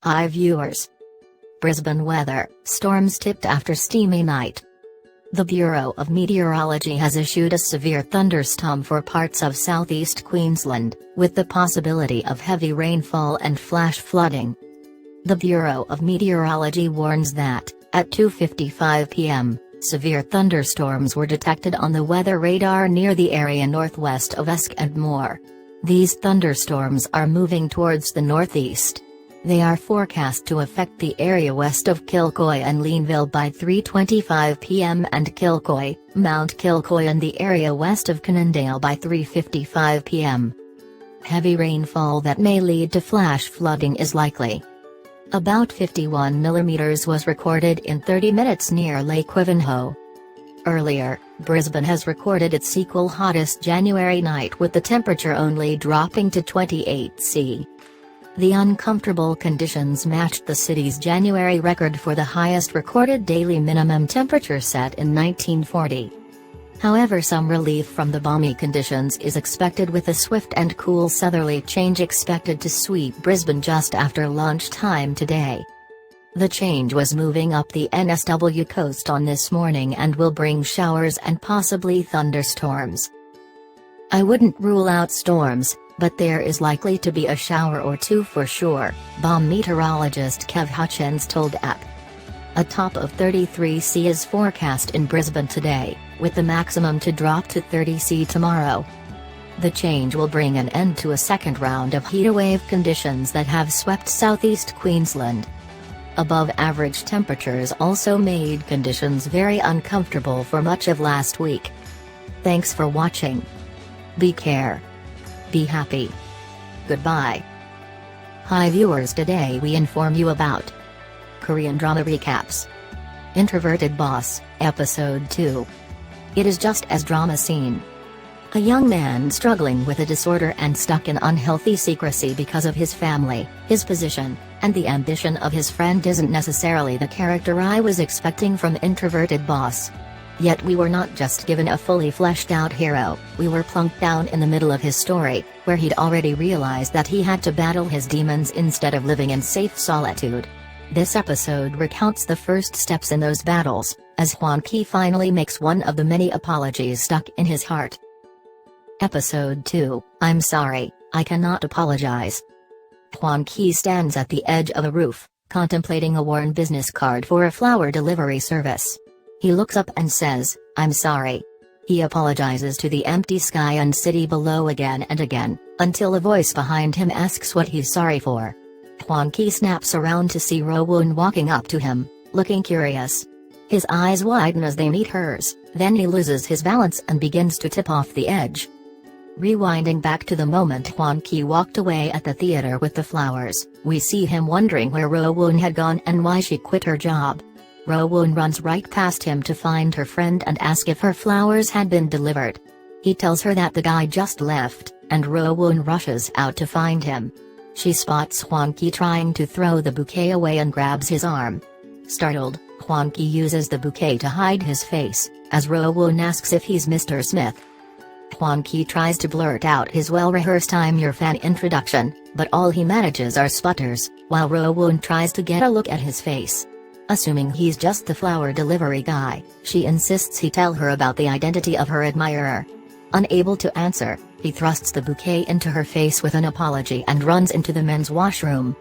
Hi viewers. Brisbane weather, storms tipped after steamy night. The Bureau of Meteorology has issued a severe thunderstorm for parts of southeast Queensland, with the possibility of heavy rainfall and flash flooding. The Bureau of Meteorology warns that, at 2:55 p.m., severe thunderstorms were detected on the weather radar near the area northwest of Esk and Moore. These thunderstorms are moving towards the northeast. They are forecast to affect the area west of Kilcoy and Leanville by 3:25 p.m. and Kilcoy, Mount Kilcoy and the area west of Canondale by 3:55 p.m. Heavy rainfall that may lead to flash flooding is likely. About 51 mm was recorded in 30 minutes near Lake Wivenhoe. Earlier, Brisbane has recorded its equal hottest January night with the temperature only dropping to 28 C. The uncomfortable conditions matched the city's January record for the highest recorded daily minimum temperature set in 1940. However, some relief from the balmy conditions is expected, with a swift and cool southerly change expected to sweep Brisbane just after lunchtime today. The change was moving up the NSW coast on this morning and will bring showers and possibly thunderstorms. I wouldn't rule out storms, but there is likely to be a shower or two for sure, BOM meteorologist Kev Hutchins told AP. A top of 33 C is forecast in Brisbane today, with the maximum to drop to 30 C tomorrow. The change will bring an end to a second round of heatwave conditions that have swept southeast Queensland. Above average temperatures also made conditions very uncomfortable for much of last week. Thanks for watching. Be care. Be happy. Goodbye. Hi viewers, today we inform you about Korean drama recaps. Introverted Boss, Episode 2. It is just as drama scene. A young man struggling with a disorder and stuck in unhealthy secrecy because of his family, his position, and the ambition of his friend isn't necessarily the character I was expecting from Introverted Boss. Yet we were not just given a fully fleshed out hero, we were plunked down in the middle of his story, where he'd already realized that he had to battle his demons instead of living in safe solitude. This episode recounts the first steps in those battles, as Hwan Ki finally makes one of the many apologies stuck in his heart. Episode 2, I'm sorry, I cannot apologize. Hwan Ki stands at the edge of a roof, contemplating a worn business card for a flower delivery service. He looks up and says, I'm sorry. He apologizes to the empty sky and city below again and again, until a voice behind him asks what he's sorry for. Hwan Ki snaps around to see Ro-woon walking up to him, looking curious. His eyes widen as they meet hers, then he loses his balance and begins to tip off the edge. Rewinding back to the moment Hwan Ki walked away at the theater with the flowers, we see him wondering where Ro-woon had gone and why she quit her job. Ro-woon runs right past him to find her friend and ask if her flowers had been delivered. He tells her that the guy just left, and Ro-woon rushes out to find him. She spots Hwan Ki trying to throw the bouquet away and grabs his arm. Startled, Hwan Ki uses the bouquet to hide his face, as Ro-woon asks if he's Mr. Smith. Hwan Ki tries to blurt out his well-rehearsed I'm your fan introduction, but all he manages are sputters, while Ro-woon tries to get a look at his face. Assuming he's just the flower delivery guy, she insists he tell her about the identity of her admirer. Unable to answer, he thrusts the bouquet into her face with an apology and runs into the men's washroom.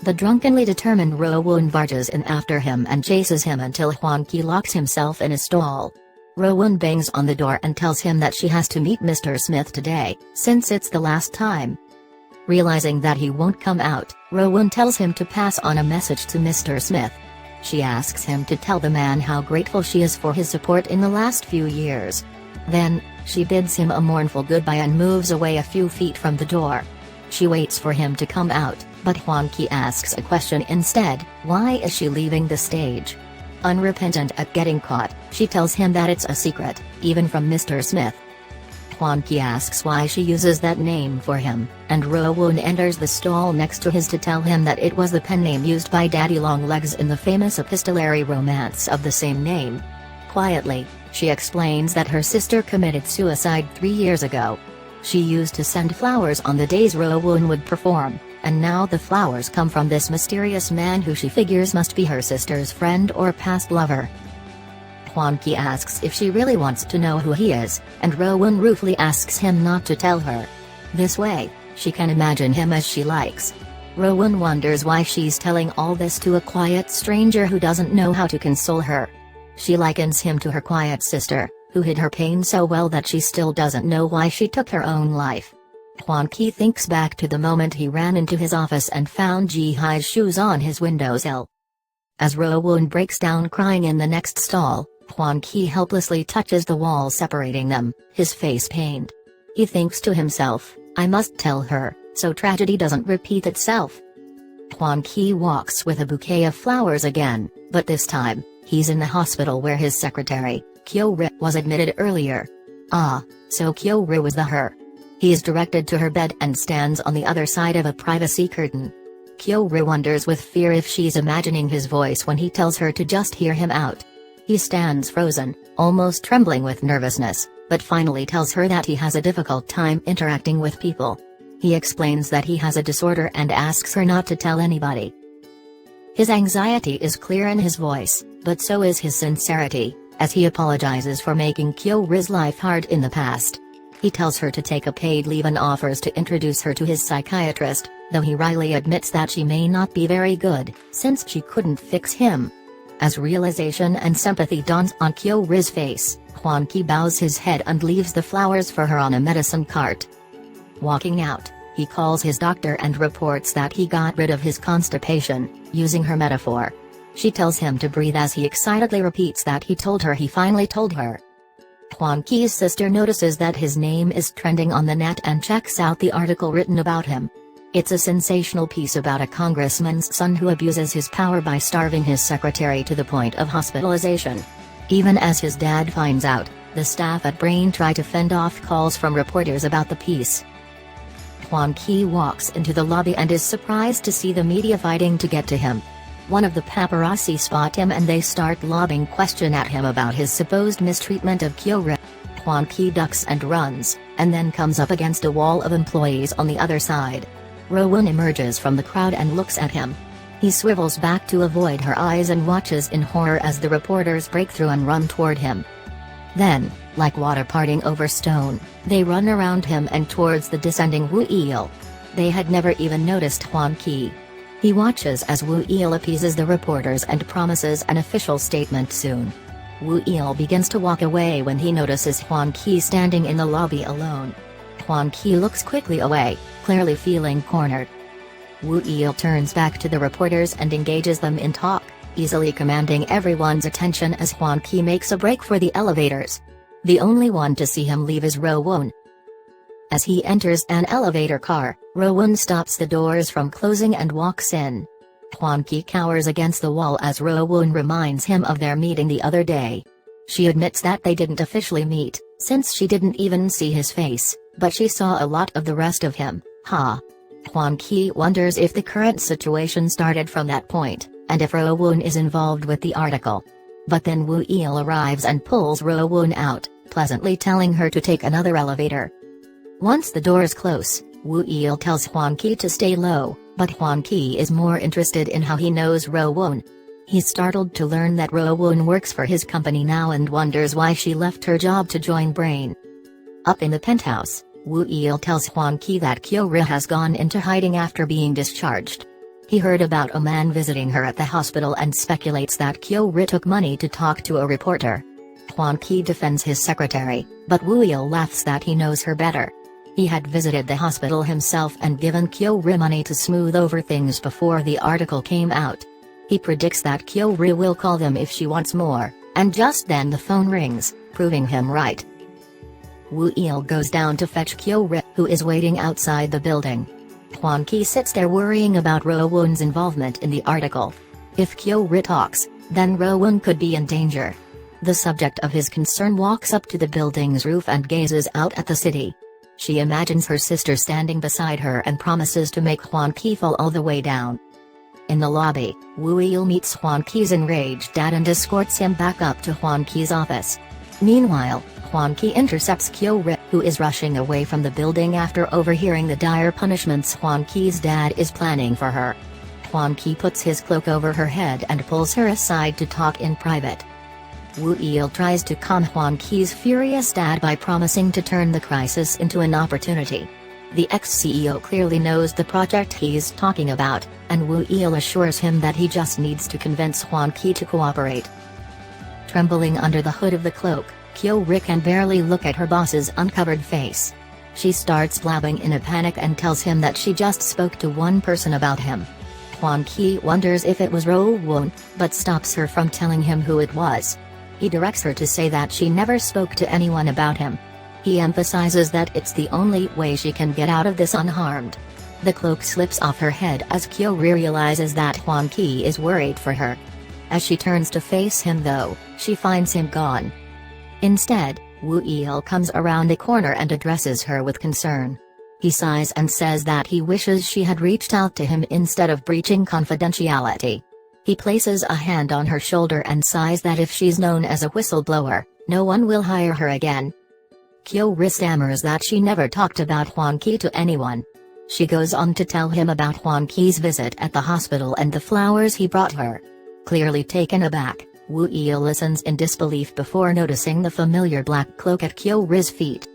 The drunkenly determined Ro-woon barges in after him and chases him until Hwan Ki locks himself in a stall. Ro-woon bangs on the door and tells him that she has to meet Mr. Smith today, since it's the last time. Realizing that he won't come out, Ro-woon tells him to pass on a message to Mr. Smith. She asks him to tell the man how grateful she is for his support in the last few years. Then, she bids him a mournful goodbye and moves away a few feet from the door. She waits for him to come out, but Hwan Ki asks a question instead: why is she leaving the stage? Unrepentant at getting caught, she tells him that it's a secret, even from Mr. Smith. Hwan Ki asks why she uses that name for him, and Ro-woon enters the stall next to his to tell him that it was the pen name used by Daddy Longlegs in the famous epistolary romance of the same name. Quietly, she explains that her sister committed suicide 3 years ago. She used to send flowers on the days Ro-woon would perform, and now the flowers come from this mysterious man who she figures must be her sister's friend or past lover. Hwan-ki asks if she really wants to know who he is, and Ro-woon ruefully asks him not to tell her. This way, she can imagine him as she likes. Ro-woon wonders why she's telling all this to a quiet stranger who doesn't know how to console her. She likens him to her quiet sister, who hid her pain so well that she still doesn't know why she took her own life. Hwan-ki thinks back to the moment he ran into his office and found Ji-hye's shoes on his windowsill. As Ro-woon breaks down crying in the next stall, Hwan-ki helplessly touches the wall separating them, his face pained. He thinks to himself, I must tell her, so tragedy doesn't repeat itself. Hwan-ki walks with a bouquet of flowers again, but this time, he's in the hospital where his secretary, Kyo-ri, was admitted earlier. Ah, so Kyo-ri was the her. He is directed to her bed and stands on the other side of a privacy curtain. Kyo-ri wonders with fear if she's imagining his voice when he tells her to just hear him out. He stands frozen, almost trembling with nervousness, but finally tells her that he has a difficult time interacting with people. He explains that he has a disorder and asks her not to tell anybody. His anxiety is clear in his voice, but so is his sincerity, as he apologizes for making Kyo-ri's life hard in the past. He tells her to take a paid leave and offers to introduce her to his psychiatrist, though he wryly admits that she may not be very good, since she couldn't fix him. As realization and sympathy dawns on Kyo-ri's face, Hwan-ki bows his head and leaves the flowers for her on a medicine cart. Walking out, he calls his doctor and reports that he got rid of his constipation, using her metaphor. She tells him to breathe as he excitedly repeats that he told her he finally told her. Hwan-ki's sister notices that his name is trending on the net and checks out the article written about him. It's a sensational piece about a congressman's son who abuses his power by starving his secretary to the point of hospitalization. Even as his dad finds out, the staff at Brain try to fend off calls from reporters about the piece. Hwan-ki walks into the lobby and is surprised to see the media fighting to get to him. One of the paparazzi spot him and they start lobbing questions at him about his supposed mistreatment of Kyo-ri. Hwan-ki ducks and runs, and then comes up against a wall of employees on the other side. Ro-woon emerges from the crowd and looks at him. He swivels back to avoid her eyes and watches in horror as the reporters break through and run toward him. Then, like water parting over stone, they run around him and towards the descending Woo-il. They had never even noticed Hwan-ki. He watches as Woo-il appeases the reporters and promises an official statement soon. Woo-il begins to walk away when he notices Hwan-ki standing in the lobby alone. Hwan-ki looks quickly away, clearly feeling cornered. Woo-il turns back to the reporters and engages them in talk, easily commanding everyone's attention as Hwan-ki makes a break for the elevators. The only one to see him leave is Ro-woon. As he enters an elevator car, Ro-woon stops the doors from closing and walks in. Hwan-ki cowers against the wall as Ro-woon reminds him of their meeting the other day. She admits that they didn't officially meet, since she didn't even see his face, but she saw a lot of the rest of him. Hwan-ki wonders if the current situation started from that point, and if Ro-woon is involved with the article. But then Woo-il arrives and pulls Ro-woon out, pleasantly telling her to take another elevator. Once the doors close, Woo-il tells Hwan-ki to stay low, but Hwan-ki is more interested in how he knows Ro-woon. He's startled to learn that Ro-woon works for his company now and wonders why she left her job to join Brain. Up in the penthouse, Woo-il tells Hwan-ki that Kyo-ri has gone into hiding after being discharged. He heard about a man visiting her at the hospital and speculates that Kyo-ri took money to talk to a reporter. Hwan-ki defends his secretary, but Woo-il laughs that he knows her better. He had visited the hospital himself and given Kyo-ri money to smooth over things before the article came out. He predicts that Kyo-ri will call them if she wants more, and just then the phone rings, proving him right. Woo-il goes down to fetch Kyo-ri, who is waiting outside the building. Hwan-ki sits there worrying about Ro-woon's involvement in the article. If Kyo-ri talks, then Ro-woon could be in danger. The subject of his concern walks up to the building's roof and gazes out at the city. She imagines her sister standing beside her and promises to make Hwan-ki fall all the way down. In the lobby, Woo-il meets Hwan-ki's enraged dad and escorts him back up to Hwan-ki's office. Meanwhile, Huan Qi intercepts Kyo Ri, who is rushing away from the building after overhearing the dire punishments Huan Qi's dad is planning for her. Huan Qi puts his cloak over her head and pulls her aside to talk in private. Wu Il tries to calm Huan Qi's furious dad by promising to turn the crisis into an opportunity. The ex-CEO clearly knows the project he's talking about, and Wu Il assures him that he just needs to convince Huan Qi to cooperate. Trembling under the hood of the cloak, Kyo Ri can barely look at her boss's uncovered face. She starts blabbing in a panic and tells him that she just spoke to one person about him. Huan Qi wonders if it was Ro Wun, but stops her from telling him who it was. He directs her to say that she never spoke to anyone about him. He emphasizes that it's the only way she can get out of this unharmed. The cloak slips off her head as Kyo Ri realizes that Huan Qi is worried for her. As she turns to face him though, she finds him gone. Instead, Wu Il comes around the corner and addresses her with concern. He sighs and says that he wishes she had reached out to him instead of breaching confidentiality. He places a hand on her shoulder and sighs that if she's known as a whistleblower, no one will hire her again. Kyo Ri stammers that she never talked about Huan Qi to anyone. She goes on to tell him about Huan Qi's visit at the hospital and the flowers he brought her. Clearly taken aback, Wu Il listens in disbelief before noticing the familiar black cloak at Kyo Ri's feet.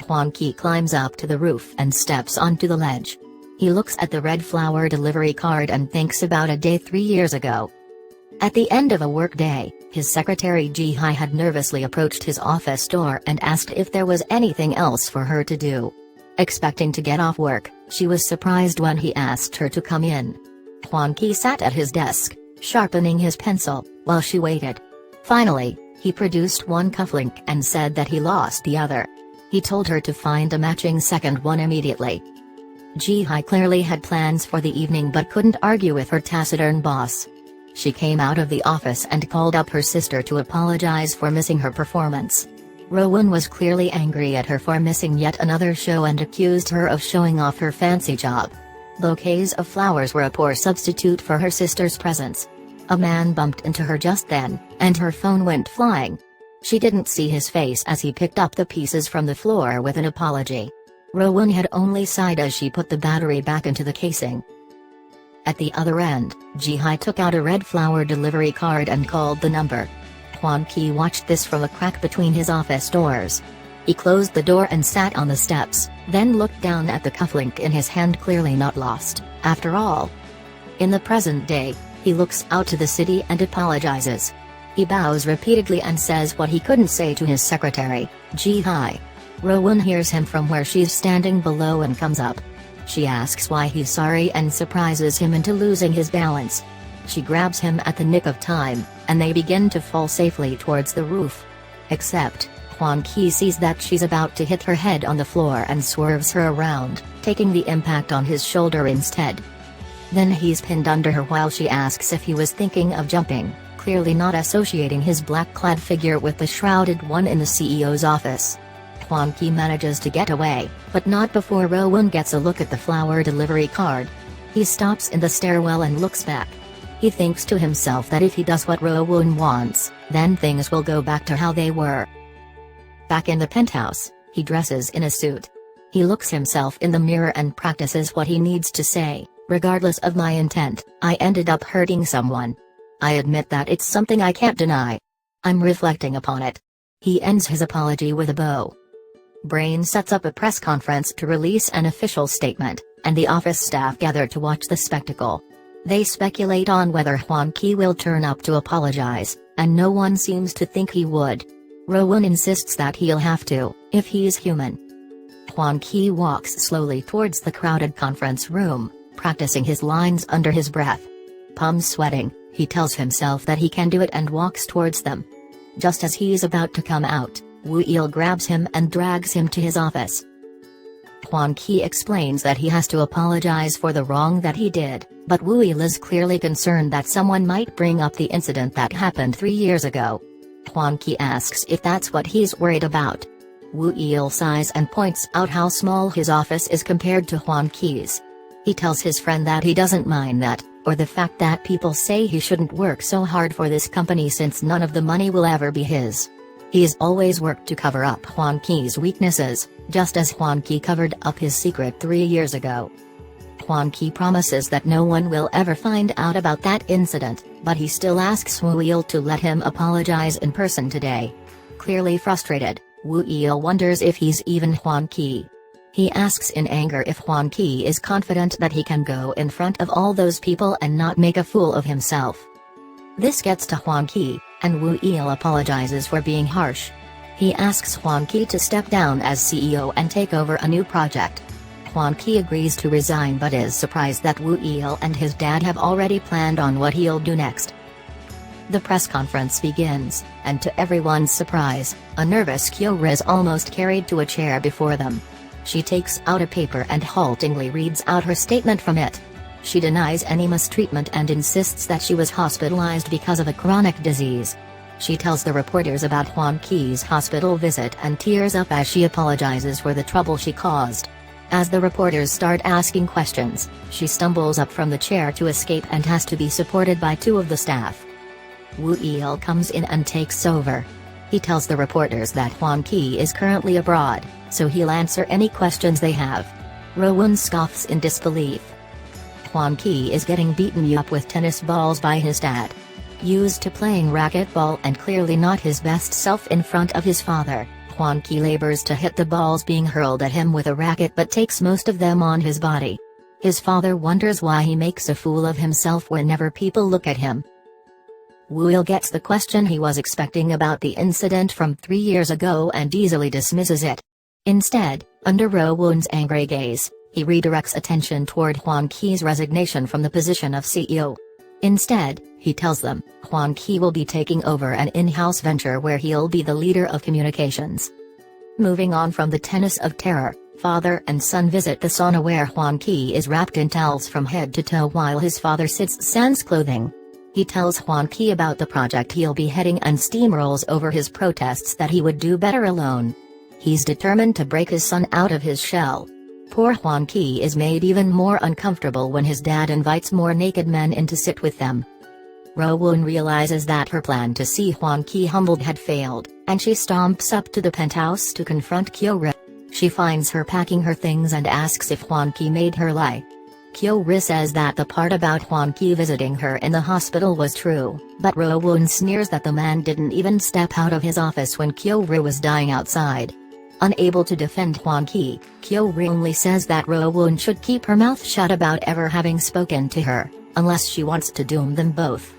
Huan Qi climbs up to the roof and steps onto the ledge. He looks at the red flower delivery card and thinks about a day 3 years ago. At the end of a workday, his secretary Ji-hai had nervously approached his office door and asked if there was anything else for her to do. Expecting to get off work, she was surprised when he asked her to come in. Huan Qi sat at his desk, sharpening his pencil, while she waited. Finally, he produced one cufflink and said that he lost the other. He told her to find a matching second one immediately. Ji-hai clearly had plans for the evening but couldn't argue with her taciturn boss. She came out of the office and called up her sister to apologize for missing her performance. Rowan was clearly angry at her for missing yet another show and accused her of showing off her fancy job. Bouquets of flowers were a poor substitute for her sister's presence. A man bumped into her just then, and her phone went flying. She didn't see his face as he picked up the pieces from the floor with an apology. Rowan had only sighed as she put the battery back into the casing. At the other end, Ji-hai took out a red flower delivery card and called the number. Huan Qi watched this from a crack between his office doors. He closed the door and sat on the steps, then looked down at the cufflink in his hand, clearly not lost, after all. In the present day, he looks out to the city and apologizes. He bows repeatedly and says what he couldn't say to his secretary, Ji-hai. Rowan hears him from where she's standing below and comes up. She asks why he's sorry and surprises him into losing his balance. She grabs him at the nick of time, and they begin to fall safely towards the roof. Except, Huan Qi sees that she's about to hit her head on the floor and swerves her around, taking the impact on his shoulder instead. Then he's pinned under her while she asks if he was thinking of jumping, clearly not associating his black-clad figure with the shrouded one in the CEO's office. Huan Qi manages to get away, but not before Rowan gets a look at the flower delivery card. He stops in the stairwell and looks back. He thinks to himself that if he does what Rowan wants, then things will go back to how they were. Back in the penthouse, he dresses in a suit. He looks himself in the mirror and practices what he needs to say. Regardless of my intent, I ended up hurting someone. I admit that it's something I can't deny. I'm reflecting upon it. He ends his apology with a bow. Brain sets up a press conference to release an official statement, and the office staff gather to watch the spectacle. They speculate on whether Huan Qi will turn up to apologize, and no one seems to think he would. Rowan insists that he'll have to, if he's human. Huan Qi walks slowly towards the crowded conference room, practicing his lines under his breath. Palms sweating, he tells himself that he can do it and walks towards them. Just as he's about to come out, Wu Il grabs him and drags him to his office. Huan Qi explains that he has to apologize for the wrong that he did, but Wu Il is clearly concerned that someone might bring up the incident that happened 3 years ago. Huan Qi asks if that's what he's worried about. Wu Il sighs and points out how small his office is compared to Huan Qi's. He tells his friend that he doesn't mind that, or the fact that people say he shouldn't work so hard for this company since none of the money will ever be his. He's always worked to cover up Huan Qi's weaknesses, just as Huan Qi covered up his secret 3 years ago. Huan Qi promises that no one will ever find out about that incident, but he still asks Wu Yil to let him apologize in person today. Clearly frustrated, Wu Yil wonders if he's even Huan Qi. He asks in anger if Huan Qi is confident that he can go in front of all those people and not make a fool of himself. This gets to Huan Qi, and Wu Yil apologizes for being harsh. He asks Huan Qi to step down as CEO and take over a new project. Huan Qi agrees to resign but is surprised that Wu Yil and his dad have already planned on what he'll do next. The press conference begins, and to everyone's surprise, a nervous Kyo is almost carried to a chair before them. She takes out a paper and haltingly reads out her statement from it. She denies any mistreatment and insists that she was hospitalized because of a chronic disease. She tells the reporters about Huan Qi's hospital visit and tears up as she apologizes for the trouble she caused. As the reporters start asking questions, she stumbles up from the chair to escape and has to be supported by 2 of the staff. Wu Yil comes in and takes over. He tells the reporters that Huan Qi is currently abroad, so he'll answer any questions they have. Rowoon scoffs in disbelief. Huan Qi is getting beaten up with tennis balls by his dad. Used to playing racquetball and clearly not his best self in front of his father, Huan Qi labors to hit the balls being hurled at him with a racket but takes most of them on his body. His father wonders why he makes a fool of himself whenever people look at him. Wu Yil gets the question he was expecting about the incident from 3 years ago and easily dismisses it. Instead, under Rowoon's angry gaze, he redirects attention toward Huan Qi's resignation from the position of CEO. Instead, he tells them, Huan Qi will be taking over an in-house venture where he'll be the leader of communications. Moving on from the tennis of terror, father and son visit the sauna where Huan Qi is wrapped in towels from head to toe while his father sits sans clothing. He tells Huan Qi about the project he'll be heading and steamrolls over his protests that he would do better alone. He's determined to break his son out of his shell. Poor Huan Qi is made even more uncomfortable when his dad invites more naked men in to sit with them. Rowoon realizes that her plan to see Huan Qi humbled had failed, and she stomps up to the penthouse to confront Kyo-ri. She finds her packing her things and asks if Huan Qi made her lie. Kyo-ri says that the part about Huan Qi visiting her in the hospital was true, but Rowoon sneers that the man didn't even step out of his office when Kyo-ri was dying outside. Unable to defend Huan Qi, Kyo-ri only says that Rowoon should keep her mouth shut about ever having spoken to her, unless she wants to doom them both.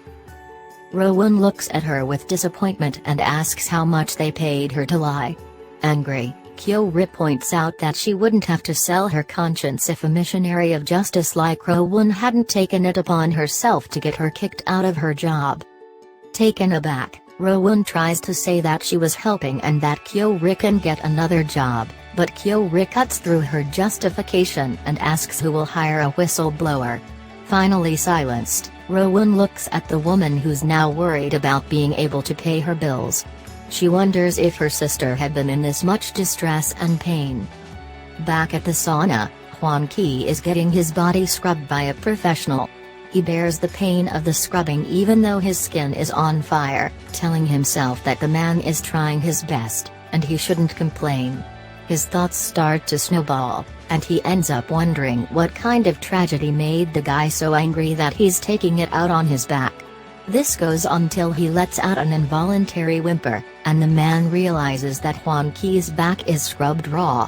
Rowoon looks at her with disappointment and asks how much they paid her to lie. Angry, Kyo-ri points out that she wouldn't have to sell her conscience if a missionary of justice like Rowoon hadn't taken it upon herself to get her kicked out of her job. Taken aback, Rowoon tries to say that she was helping and that Kyo-ri can get another job, but Kyo-ri cuts through her justification and asks who will hire a whistleblower. Finally silenced, Rowoon looks at the woman who's now worried about being able to pay her bills. She wonders if her sister had been in this much distress and pain. Back at the sauna, Huan Qi is getting his body scrubbed by a professional. He bears the pain of the scrubbing even though his skin is on fire, telling himself that the man is trying his best, and he shouldn't complain. His thoughts start to snowball, and he ends up wondering what kind of tragedy made the guy so angry that he's taking it out on his back. This goes on till he lets out an involuntary whimper, and the man realizes that Huan Qi's back is scrubbed raw.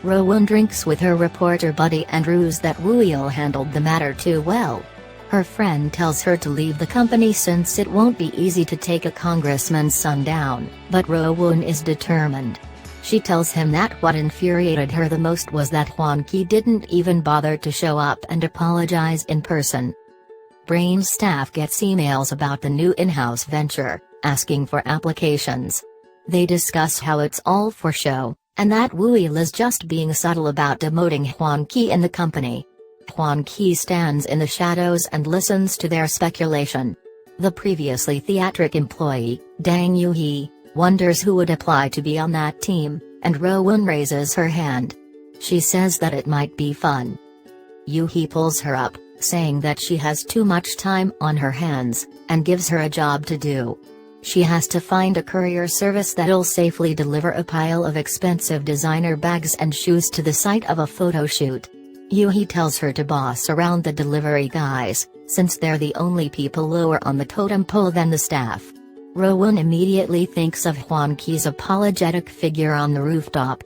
Rowoon drinks with her reporter buddy and rues that Wu Yil handled the matter too well. Her friend tells her to leave the company since it won't be easy to take a congressman's son down, but Rowoon is determined. She tells him that what infuriated her the most was that Huan Qi didn't even bother to show up and apologize in person. Brain staff gets emails about the new in-house venture, asking for applications. They discuss how it's all for show, and that Wu Yil is just being subtle about demoting Huan Qi in the company. Huan Qi stands in the shadows and listens to their speculation. The previously theatric employee, Dang Yu-hee, wonders who would apply to be on that team, and Rowoon raises her hand. She says that it might be fun. Yu-hee pulls her up, saying that she has too much time on her hands, and gives her a job to do. She has to find a courier service that'll safely deliver a pile of expensive designer bags and shoes to the site of a photo shoot. Yuhi tells her to boss around the delivery guys, since they're the only people lower on the totem pole than the staff. Rowoon immediately thinks of Hwan Ki's apologetic figure on the rooftop.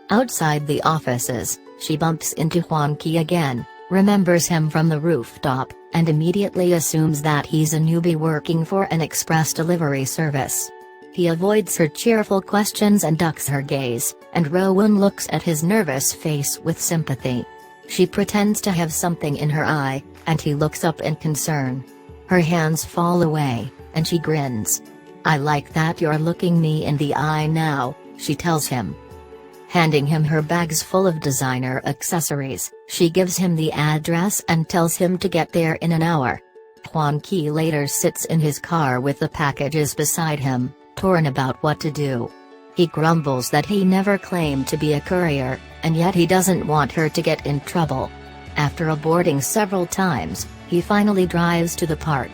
Outside the offices, she bumps into Hwan Ki again, remembers him from the rooftop, and immediately assumes that he's a newbie working for an express delivery service. He avoids her cheerful questions and ducks her gaze, and Rowoon looks at his nervous face with sympathy. She pretends to have something in her eye, and he looks up in concern. Her hands fall away, and she grins. "I like that you're looking me in the eye now," she tells him. Handing him her bags full of designer accessories, she gives him the address and tells him to get there in an hour. Hwan Ki later sits in his car with the packages beside him, torn about what to do. He grumbles that he never claimed to be a courier, and yet he doesn't want her to get in trouble. After aborting several times, he finally drives to the park.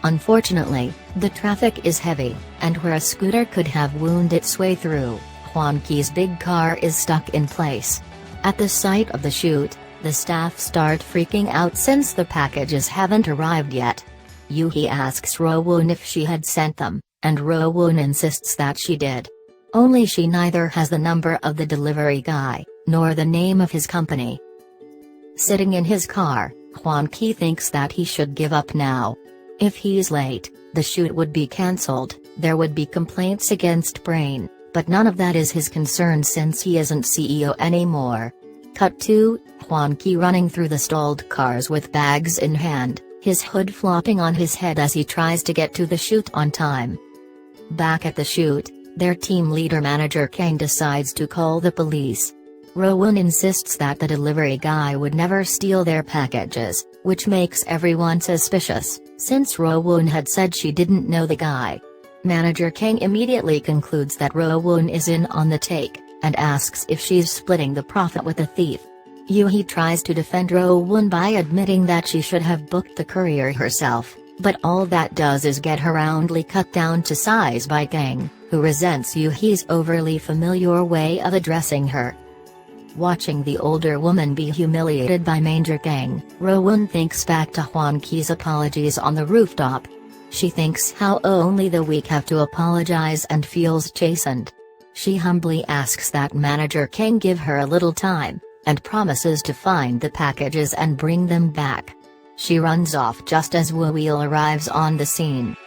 Unfortunately, the traffic is heavy, and where a scooter could have wound its way through, Hwan Ki's big car is stuck in place. At the site of the shoot, the staff start freaking out since the packages haven't arrived yet. Yuhi asks Rowoon if she had sent them, and Rowoon insists that she did. Only she neither has the number of the delivery guy, nor the name of his company. Sitting in his car, Hwan Ki thinks that he should give up now. If he's late, the shoot would be cancelled, there would be complaints against Brain, but none of that is his concern since he isn't CEO anymore. Cut 2, Hwan Ki running through the stalled cars with bags in hand, his hood flopping on his head as he tries to get to the shoot on time. Back at the shoot, their team leader Manager Kang decides to call the police. Rowoon insists that the delivery guy would never steal their packages, which makes everyone suspicious, since Rowoon had said she didn't know the guy. Manager Kang immediately concludes that Rowoon is in on the take, and asks if she's splitting the profit with the thief. Yuhi tries to defend Rowoon by admitting that she should have booked the courier herself, but all that does is get her roundly cut down to size by Kang, who resents Yuhi's overly familiar way of addressing her. Watching the older woman be humiliated by Manager Kang, Rowoon thinks back to Hwan Ki's apologies on the rooftop. She thinks how only the weak have to apologize and feels chastened. She humbly asks that Manager Kang give her a little time, and promises to find the packages and bring them back. She runs off just as Woo Wheel arrives on the scene.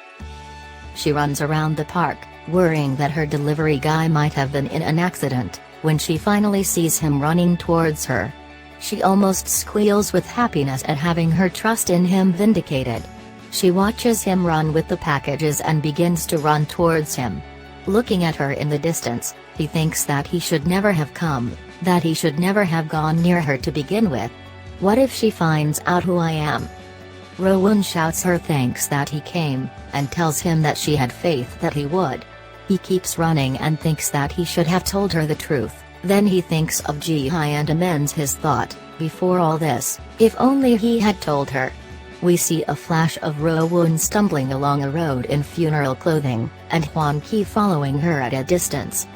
She runs around the park, worrying that her delivery guy might have been in an accident, when she finally sees him running towards her. She almost squeals with happiness at having her trust in him vindicated. She watches him run with the packages and begins to run towards him. Looking at her in the distance, he thinks that he should never have come, that he should never have gone near her to begin with. What if she finds out who I am? Rowoon shouts her thanks that he came, and tells him that she had faith that he would. He keeps running and thinks that he should have told her the truth, then he thinks of Ji-Hai and amends his thought, before all this, if only he had told her. We see a flash of Rowoon stumbling along a road in funeral clothing, and Hwan Ki following her at a distance.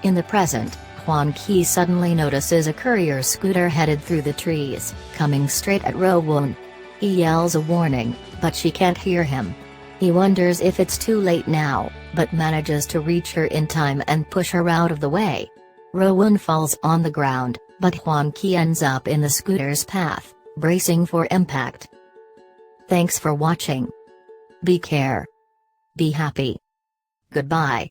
In the present, Hwan Ki suddenly notices a courier scooter headed through the trees, coming straight at Rowoon. He yells a warning, but she can't hear him. He wonders if it's too late now, but manages to reach her in time and push her out of the way. Rowoon falls on the ground, but Hwan Ki ends up in the scooter's path, bracing for impact. Thanks for watching. Be care. Be happy. Goodbye.